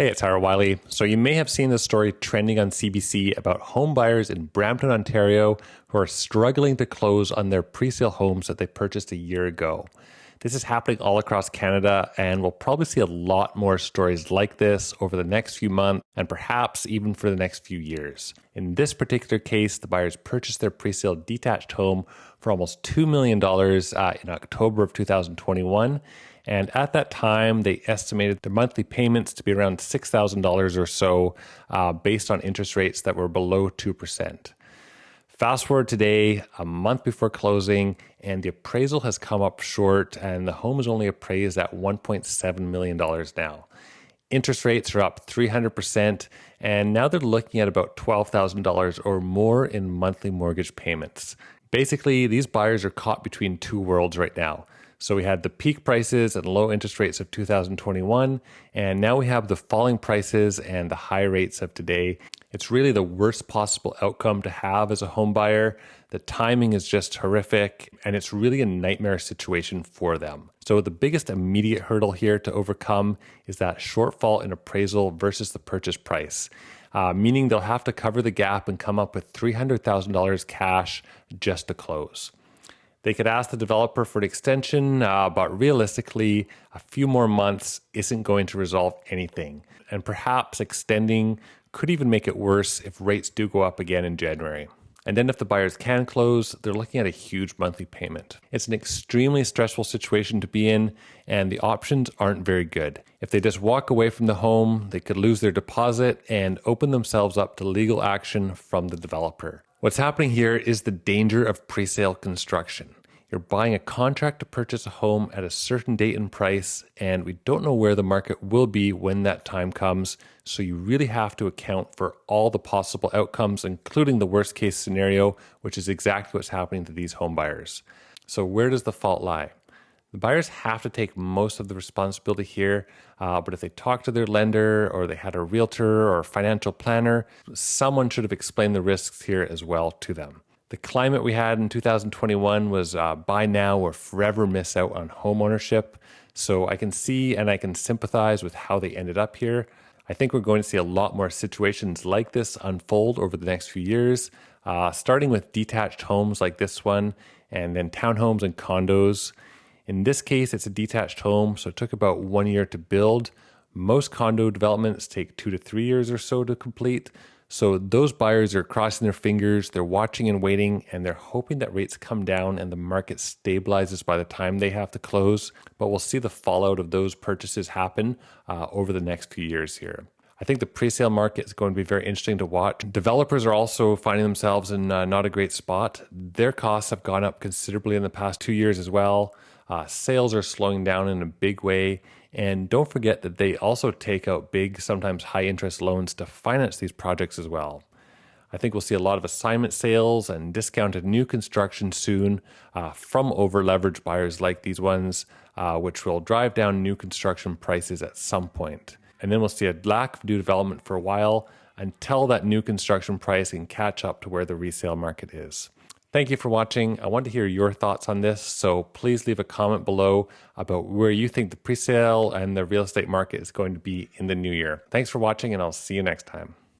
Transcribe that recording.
Hey, it's Willey. So you may have seen this story trending on CBC about home buyers in Brampton, Ontario, who are struggling to close on their presale homes that they purchased a year ago. This is happening all across Canada, and we'll probably see a lot more stories like this over the next few months and perhaps even for the next few years. In this particular case, the buyers purchased their presale detached home for almost $2 million in October of 2021. And at that time, they estimated their monthly payments to be around $6,000 or so, based on interest rates that were below 2%. Fast forward today, a month before closing, and the appraisal has come up short, and the home is only appraised at $1.7 million now. Interest rates are up 300%, and now they're looking at about $12,000 or more in monthly mortgage payments. Basically, these buyers are caught between two worlds right now. So we had the peak prices and low interest rates of 2021, and now we have the falling prices and the high rates of today. It's really the worst possible outcome to have as a home buyer. The timing is just horrific, and it's really a nightmare situation for them. So the biggest immediate hurdle here to overcome is that shortfall in appraisal versus the purchase price, meaning they'll have to cover the gap and come up with $300,000 cash just to close. They could ask the developer for an extension, but realistically, a few more months isn't going to resolve anything. And perhaps extending could even make it worse if rates do go up again in January. And then if the buyers can close, they're looking at a huge monthly payment. It's an extremely stressful situation to be in, and the options aren't very good. If they just walk away from the home, they could lose their deposit and open themselves up to legal action from the developer. What's happening here is the danger of presale construction. You're buying a contract to purchase a home at a certain date and price, and we don't know where the market will be when that time comes, so you really have to account for all the possible outcomes, including the worst case scenario, which is exactly what's happening to these home buyers. So where does the fault lie? The buyers have to take most of the responsibility here, but if they talk to their lender or they had a realtor or a financial planner, someone should have explained the risks here as well to them. The climate we had in 2021 was buy now or forever miss out on home ownership. So I can see and I can sympathize with how they ended up here. I think we're going to see a lot more situations like this unfold over the next few years, starting with detached homes like this one, and then townhomes and condos. In this case, it's a detached home, so it took about 1 year to build. Most condo developments take 2 to 3 years or so to complete. So those buyers are crossing their fingers, they're watching and waiting, and they're hoping that rates come down and the market stabilizes by the time they have to close. But we'll see the fallout of those purchases happen over the next few years here. I think the presale market is going to be very interesting to watch. Developers are also finding themselves in not a great spot. Their costs have gone up considerably in the past 2 years as well. Sales are slowing down in a big way. And don't forget that they also take out big, sometimes high interest loans to finance these projects as well. I think we'll see a lot of assignment sales and discounted new construction soon from over-leveraged buyers like these ones, which will drive down new construction prices at some point. And then we'll see a lack of new development for a while until that new construction price can catch up to where the resale market is. Thank you for watching. I want to hear your thoughts on this, so please leave a comment below about where you think the presale and the real estate market is going to be in the new year. Thanks for watching, and I'll see you next time.